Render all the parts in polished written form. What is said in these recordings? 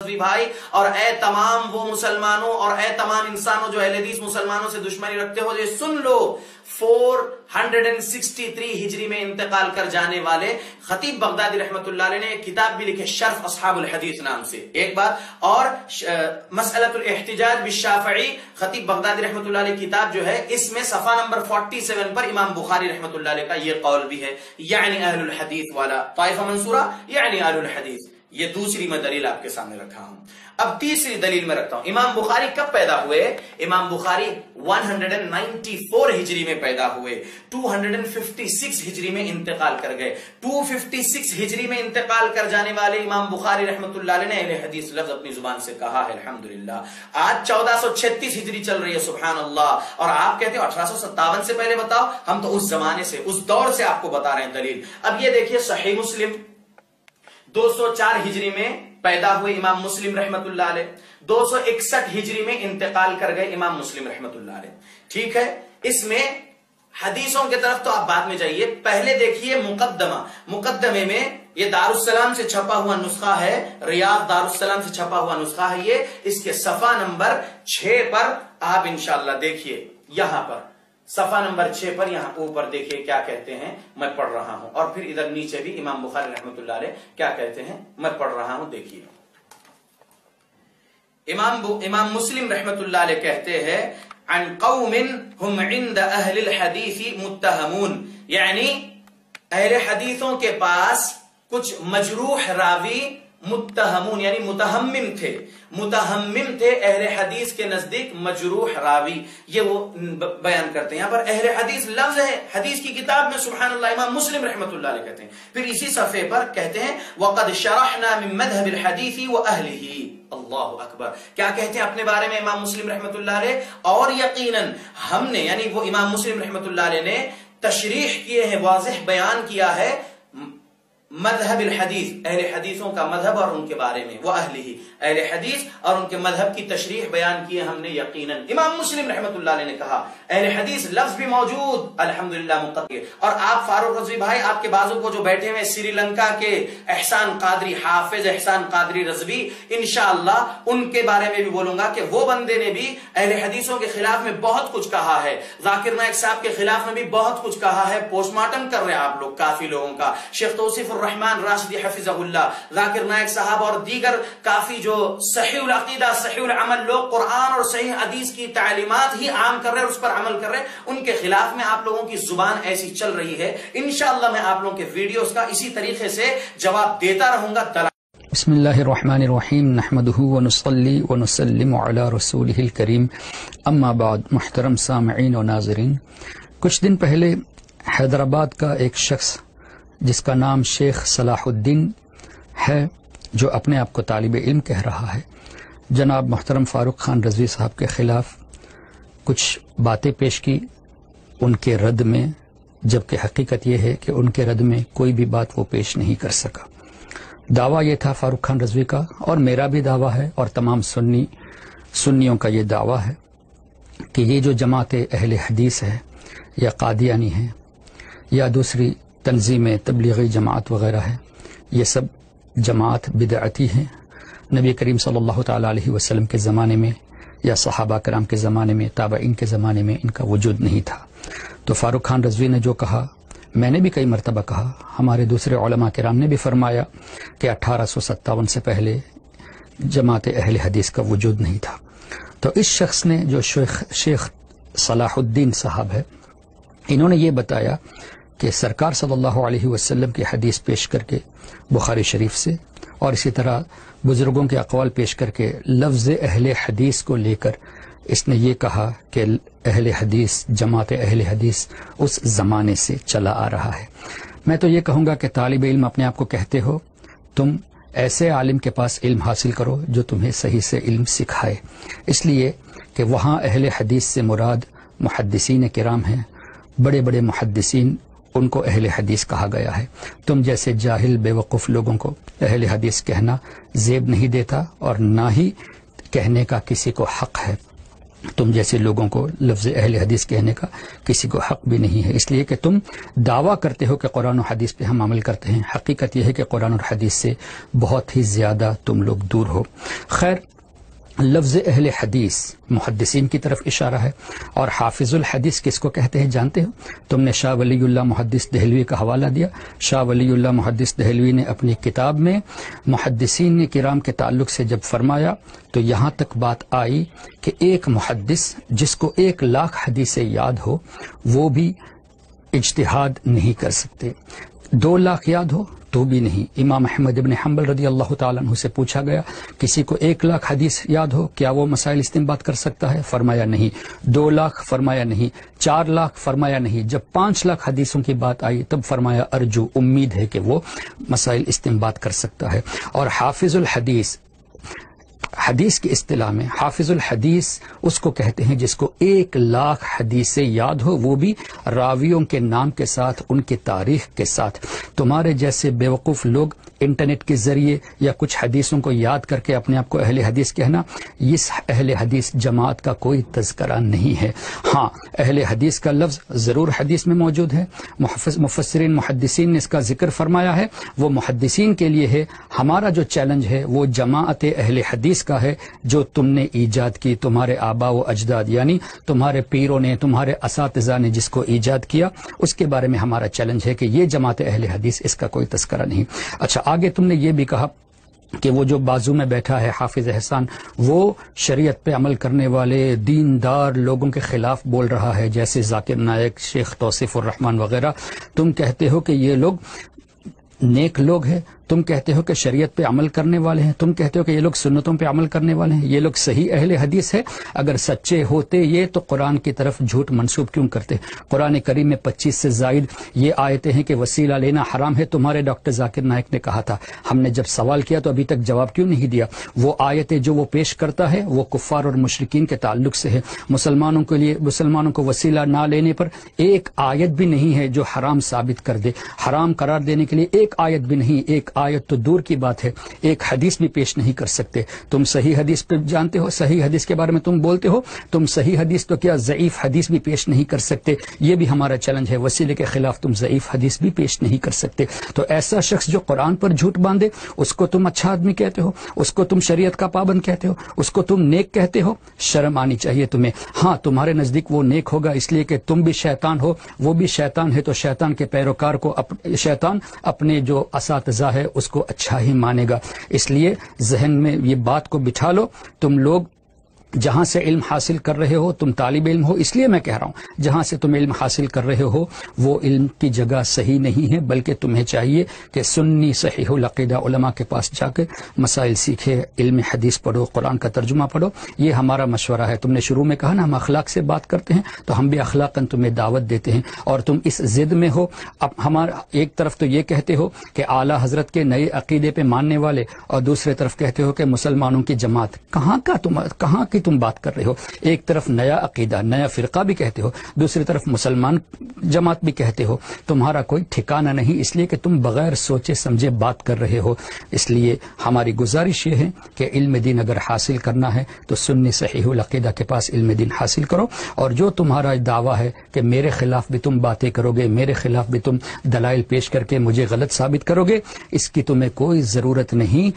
بھائی اور اے تمام وہ مسلمانوں اور اے تمام انسانوں جو اہل حدیث مسلمانوں سے دشمنی رکھتے ہو، یہ سن لو 463 ہجری میں انتقال کر جانے والے خطیب بغدادی رحمت اللہ علیہ نے ایک کتاب بھی لکھے شرف اصحاب الحدیث نام سے، ایک بات، اور مسئلۃ الاحتجاج بالشافعی خطیب بغدادی رحمت اللہ علیہ کتاب جو ہے، اس میں صفحہ نمبر 47 پر امام بخاری رحمت اللہ علیہ کا یہ قول بھی ہے، یعنی اہل الحدیث والا طائفہ منصورہ یعنی اہل الحدیث۔ یہ دوسری میں دلیل آپ کے سامنے رکھا ہوں۔ اب تیسری دلیل میں رکھتا ہوں۔ امام بخاری کب پیدا ہوئے؟ امام بخاری 194 ہجری میں پیدا ہوئے، 256 ہجری میں انتقال کر گئے۔ 256 ہجری میں انتقال کر جانے والے امام بخاری رحمت اللہ علیہ نے اہل حدیث لفظ اپنی زبان سے کہا ہے، الحمدللہ۔ آج 1436 ہجری چل رہی ہے، سبحان اللہ، اور آپ کہتے ہیں 1857 سے پہلے بتاؤ۔ ہم تو اس زمانے سے، اس دور سے آپ کو بتا رہے ہیں دلیل۔ اب یہ دیکھیے صحیح مسلم 204 ہجری میں پیدا ہوئے امام مسلم رحمت اللہ علیہ، 261 ہجری میں انتقال کر گئے امام مسلم رحمت اللہ علیہ، ٹھیک ہے۔ اس میں حدیثوں کے طرف تو آپ بعد میں جائیے، پہلے دیکھیے مقدمے میں یہ دارالسلام سے چھپا ہوا نسخہ ہے، ریاض دارالسلام سے چھپا ہوا نسخہ ہے یہ، اس کے صفحہ نمبر 6 پر آپ انشاءاللہ دیکھیے، یہاں پر صفحہ نمبر 6 پر یہاں اوپر دیکھیے کیا کہتے ہیں، میں پڑھ رہا ہوں، اور پھر ادھر نیچے بھی امام بخاری رحمت اللہ علیہ کیا کہتے ہیں میں پڑھ رہا ہوں، دیکھیے۔ امام مسلم رحمت اللہ علیہ کہتے ہیں عن قوم هم عند اہل الحدیث متہمون، یعنی اہل حدیثوں کے پاس کچھ مجروح راوی متہمون یعنی متہمم تھے اہل حدیث کے نزدیک مجروح راوی، یہ وہ بیان کرتے ہیں۔ یہاں پر اہل حدیث لفظ ہے حدیث کی کتاب میں، سبحان اللہ، امام مسلم رحمت اللہ علیہ کہتے ہیں۔ پھر اسی صفحے پر کہتے ہیں وَقَدْ شَرَحْنَا مِن مَذْهَبِ الْحَدِيثِ وَأَهْلِهِ، اللہ اکبر، کیا کہتے ہیں اپنے بارے میں امام مسلم رحمت اللہ علیہ، اور یقیناً ہم نے، یعنی وہ امام مسلم رحمت اللہ علیہ نے تشریح کیے ہیں، واضح بیان کیا ہے مذہب الحدیث، اہل حدیثوں کا مذہب اور ان کے بارے میں، وہ اہلہی، اہل حدیث اور ان کے مذہب کی تشریح بیان کی ہے ہم نے یقیناً۔ امام مسلم رحمت اللہ علیہ نے کہا، اہل حدیث لفظ بھی موجود، الحمدللہ مقدر۔ اور آپ فاروق رضوی بھائی، آپ کے بازو کو جو بیٹھے ہوئے سری لنکا کے احسان قادری، حافظ احسان قادری رضوی، انشاءاللہ ان کے بارے میں بھی بولوں گا کہ وہ بندے نے بھی اہل حدیثوں کے خلاف میں بہت کچھ کہا ہے، ذاکر نائک صاحب کے خلاف میں بھی بہت کچھ کہا ہے، پوسٹ مارٹم کر رہے ہیں آپ لوگ کافی لوگوں کا، شیخ توصیف الرحمن راشدی حفظہ اللہ، ذاکر نائک صاحب اور دیگر کافی جو صحیح العقیدہ صحیح العمل لوگ قرآن اور صحیح حدیث کی تعلیمات ہی عام کر رہے ہیں اور اس پر عمل کر رہے ہیں، ان کے خلاف میں آپ لوگوں کی زبان ایسی چل رہی ہے۔ انشاءاللہ میں آپ لوگوں کے ویڈیوز کا اسی طریقے سے جواب دیتا رہوں گا۔ بسم اللہ الرحمن الرحیم، نحمده ونصلی ونسلم علی رسولہ الکریم، اما بعد۔ محترم سامعین و ناظرین، کچھ دن پہلے حیدرآباد کا ایک شخص جس کا نام شیخ صلاح الدین ہے، جو اپنے آپ کو طالب علم کہہ رہا ہے، جناب محترم فاروق خان رضوی صاحب کے خلاف کچھ باتیں پیش کی ان کے رد میں، جبکہ حقیقت یہ ہے کہ ان کے رد میں کوئی بھی بات وہ پیش نہیں کر سکا۔ دعویٰ یہ تھا فاروق خان رضوی کا، اور میرا بھی دعویٰ ہے، اور تمام سنیوں کا یہ دعویٰ ہے کہ یہ جو جماعت اہل حدیث ہے، یا قادیانی ہے، یا دوسری تنظیم تبلیغی جماعت وغیرہ ہے، یہ سب جماعت بدعتی ہیں۔ نبی کریم صلی اللہ تعالی علیہ وسلم کے زمانے میں یا صحابہ کرام کے زمانے میں، تابعین کے زمانے میں ان کا وجود نہیں تھا۔ تو فاروق خان رضوی نے جو کہا، میں نے بھی کئی مرتبہ کہا، ہمارے دوسرے علماء کرام نے بھی فرمایا کہ 1857 سے پہلے جماعت اہل حدیث کا وجود نہیں تھا۔ تو اس شخص نے، جو شیخ صلاح الدین صاحب ہے، انہوں نے یہ بتایا کہ سرکار صلی اللہ علیہ وسلم کی حدیث پیش کر کے بخاری شریف سے، اور اسی طرح بزرگوں کے اقوال پیش کر کے لفظ اہل حدیث کو لے کر اس نے یہ کہا کہ اہل حدیث، جماعت اہل حدیث اس زمانے سے چلا آ رہا ہے۔ میں تو یہ کہوں گا کہ طالب علم اپنے آپ کو کہتے ہو، تم ایسے عالم کے پاس علم حاصل کرو جو تمہیں صحیح سے علم سکھائے، اس لیے کہ وہاں اہل حدیث سے مراد محدثین کرام ہیں، بڑے بڑے محدثین، ان کو اہل حدیث کہا گیا ہے۔ تم جیسے جاہل بے وقوف لوگوں کو اہل حدیث کہنا زیب نہیں دیتا، اور نہ ہی کہنے کا کسی کو حق ہے۔ تم جیسے لوگوں کو لفظ اہل حدیث کہنے کا کسی کو حق بھی نہیں ہے، اس لیے کہ تم دعویٰ کرتے ہو کہ قرآن و حدیث پہ ہم عمل کرتے ہیں، حقیقت یہ ہے کہ قرآن اور حدیث سے بہت ہی زیادہ تم لوگ دور ہو۔ خیر، لفظ اہل حدیث محدثین کی طرف اشارہ ہے، اور حافظ الحدیث کس کو کہتے ہیں جانتے ہو؟ تم نے شاہ ولی اللہ محدث دہلوی کا حوالہ دیا۔ شاہ ولی اللہ محدث دہلوی نے اپنی کتاب میں محدثین کرام کے تعلق سے جب فرمایا تو یہاں تک بات آئی کہ ایک محدث جس کو 1,00,000 حدیثیں یاد ہو وہ بھی اجتہاد نہیں کر سکتے، 2,00,000 یاد ہو تو بھی نہیں۔ امام احمد ابن حنبل رضی اللہ تعالیٰ عنہ سے پوچھا گیا کسی کو 1,00,000 حدیث یاد ہو کیا وہ مسائل استنباط کر سکتا ہے؟ فرمایا نہیں۔ 2,00,000 فرمایا نہیں۔ 4,00,000 فرمایا نہیں۔ جب 5,00,000 حدیثوں کی بات آئی تب فرمایا ارجو، امید ہے کہ وہ مسائل استنباط کر سکتا ہے۔ اور حافظ الحدیث، حدیث کی اصطلاح میں حافظ الحدیث اس کو کہتے ہیں جس کو 1,00,000 حدیثیں یاد ہو، وہ بھی راویوں کے نام کے ساتھ، ان کی تاریخ کے ساتھ۔ تمہارے جیسے بیوقوف لوگ انٹرنیٹ کے ذریعے یا کچھ حدیثوں کو یاد کر کے اپنے آپ کو اہل حدیث کہنا، اس اہل حدیث جماعت کا کوئی تذکرہ نہیں ہے۔ ہاں، اہل حدیث کا لفظ ضرور حدیث میں موجود ہے، مفسرین محدثین نے اس کا ذکر فرمایا ہے، وہ محدثین کے لیے ہے۔ ہمارا جو چیلنج ہے وہ جماعت اہل حدیث کا ہے جو تم نے ایجاد کی، تمہارے آبا و اجداد یعنی تمہارے پیروں نے، تمہارے اساتذہ نے جس کو ایجاد کیا، اس کے بارے میں ہمارا چیلنج ہے کہ یہ جماعت اہل حدیث، اس کا کوئی تذکرہ نہیں۔ اچھا، آگے تم نے یہ بھی کہا کہ وہ جو بازو میں بیٹھا ہے حافظ احسان، وہ شریعت پہ عمل کرنے والے دیندار لوگوں کے خلاف بول رہا ہے، جیسے ذاکر نائک، شیخ توصیف الرحمان وغیرہ۔ تم کہتے ہو کہ یہ لوگ نیک لوگ ہیں، تم کہتے ہو کہ شریعت پہ عمل کرنے والے ہیں، تم کہتے ہو کہ یہ لوگ سنتوں پہ عمل کرنے والے ہیں، یہ لوگ صحیح اہل حدیث ہے؟ اگر سچے ہوتے یہ تو قرآن کی طرف جھوٹ منسوب کیوں کرتے؟ قرآن کریم میں 25 سے زائد یہ آیتیں ہیں کہ وسیلہ لینا حرام ہے۔ تمہارے ڈاکٹر ذاکر نائک نے کہا تھا، ہم نے جب سوال کیا تو ابھی تک جواب کیوں نہیں دیا؟ وہ آیتیں جو وہ پیش کرتا ہے وہ کفار اور مشرکین کے تعلق سے ہے۔ مسلمانوں کے لیے، مسلمانوں کو وسیلہ نہ لینے پر ایک آیت بھی نہیں ہے جو حرام ثابت کر دے۔ حرام قرار دینے کے لیے ایک آیت بھی نہیں، ایک آیت تو دور کی بات ہے، ایک حدیث بھی پیش نہیں کر سکتے۔ تم صحیح حدیث پہ جانتے ہو، صحیح حدیث کے بارے میں تم بولتے ہو، تم صحیح حدیث تو کیا ضعیف حدیث بھی پیش نہیں کر سکتے؟ یہ بھی ہمارا چیلنج ہے، وسیلے کے خلاف تم ضعیف حدیث بھی پیش نہیں کر سکتے۔ تو ایسا شخص جو قرآن پر جھوٹ باندھے اس کو تم اچھا آدمی کہتے ہو، اس کو تم شریعت کا پابند کہتے ہو، اس کو تم نیک کہتے ہو؟ شرم آنی چاہیے تمہیں۔ ہاں، تمہارے نزدیک وہ نیک ہوگا اس لیے کہ تم بھی شیطان ہو، وہ بھی شیطان ہے، تو شیطان کے پیروکار کو شیطان اپنے جو اساتذہ ہے اس کو اچھا ہی مانے گا۔ اس لیے ذہن میں یہ بات کو بٹھا لو، تم لوگ جہاں سے علم حاصل کر رہے ہو، تم طالب علم ہو، اس لیے میں کہہ رہا ہوں جہاں سے تم علم حاصل کر رہے ہو وہ علم کی جگہ صحیح نہیں ہے، بلکہ تمہیں چاہیے کہ سنی صحیح العقیدہ علماء کے پاس جا کے مسائل سیکھے، علم حدیث پڑھو، قرآن کا ترجمہ پڑھو۔ یہ ہمارا مشورہ ہے۔ تم نے شروع میں کہا نا ہم اخلاق سے بات کرتے ہیں، تو ہم بھی اخلاقاً تمہیں دعوت دیتے ہیں، اور تم اس ضد میں ہو۔ اب ہمارا ایک طرف تو یہ کہتے ہو کہ اعلیٰ حضرت کے نئے عقیدے پہ ماننے والے، اور دوسرے طرف کہتے ہو کہ مسلمانوں کی جماعت۔ کہاں کی تم بات کر رہے ہو؟ ایک طرف نیا عقیدہ، نیا فرقہ بھی کہتے ہو، دوسری طرف مسلمان جماعت بھی کہتے ہو۔ تمہارا کوئی ٹھکانہ نہیں، اس لیے کہ تم بغیر سوچے سمجھے بات کر رہے ہو۔ اس لیے ہماری گزارش یہ ہے کہ علم دین اگر حاصل کرنا ہے تو سنی صحیح العقیدہ کے پاس علم دین حاصل کرو، اور جو تمہارا دعویٰ ہے کہ میرے خلاف بھی تم باتیں کرو گے، میرے خلاف بھی تم دلائل پیش کر کے مجھے غلط ثابت کرو گے، اس کی تمہیں کوئی ضرورت نہیں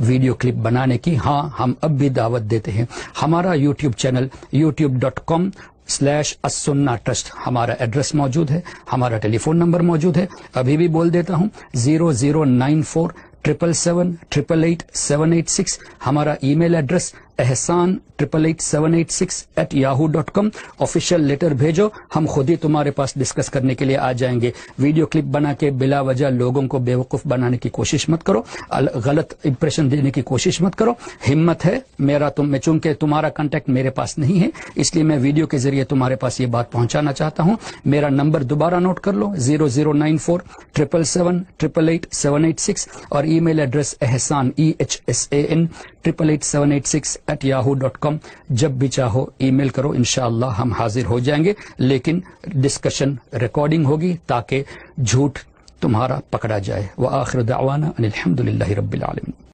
ویڈیو کلپ بنانے کی۔ ہاں، ہم اب بھی دعوت دیتے ہیں، ہمارا یوٹیوب چینل youtube.com/السنہ ٹرسٹ ہمارا ایڈریس موجود ہے، ہمارا ٹیلی فون نمبر موجود ہے، ابھی بھی بول دیتا ہوں 009477888786، ہمارا email address ehsan888786@yahoo.com۔ Official letter بھیجو، ہم خود ہی تمہارے پاس ڈسکس کرنے کے لیے آ جائیں گے۔ ویڈیو کلپ بنا کے بلا وجہ لوگوں کو بیوقوف بنانے کی کوشش مت کرو، غلط امپریشن دینے کی کوشش مت کرو۔ ہمت ہے میرا تم میں، چونکہ تمہارا کانٹیکٹ میرے پاس نہیں ہے اس لیے میں ویڈیو کے ذریعے تمہارے پاس یہ بات پہنچانا چاہتا ہوں۔ میرا نمبر دوبارہ نوٹ کر لو 009477788786، اور ای میل ایڈریس ehsan EHSAN888786@yahoo.com۔ جب بھی چاہو ای میل کرو، انشاءاللہ ہم حاضر ہو جائیں گے، لیکن ڈسکشن ریکارڈنگ ہوگی تاکہ جھوٹ تمہارا پکڑا جائے۔ وآخر دعوانا ان الحمد للہ رب العالمین۔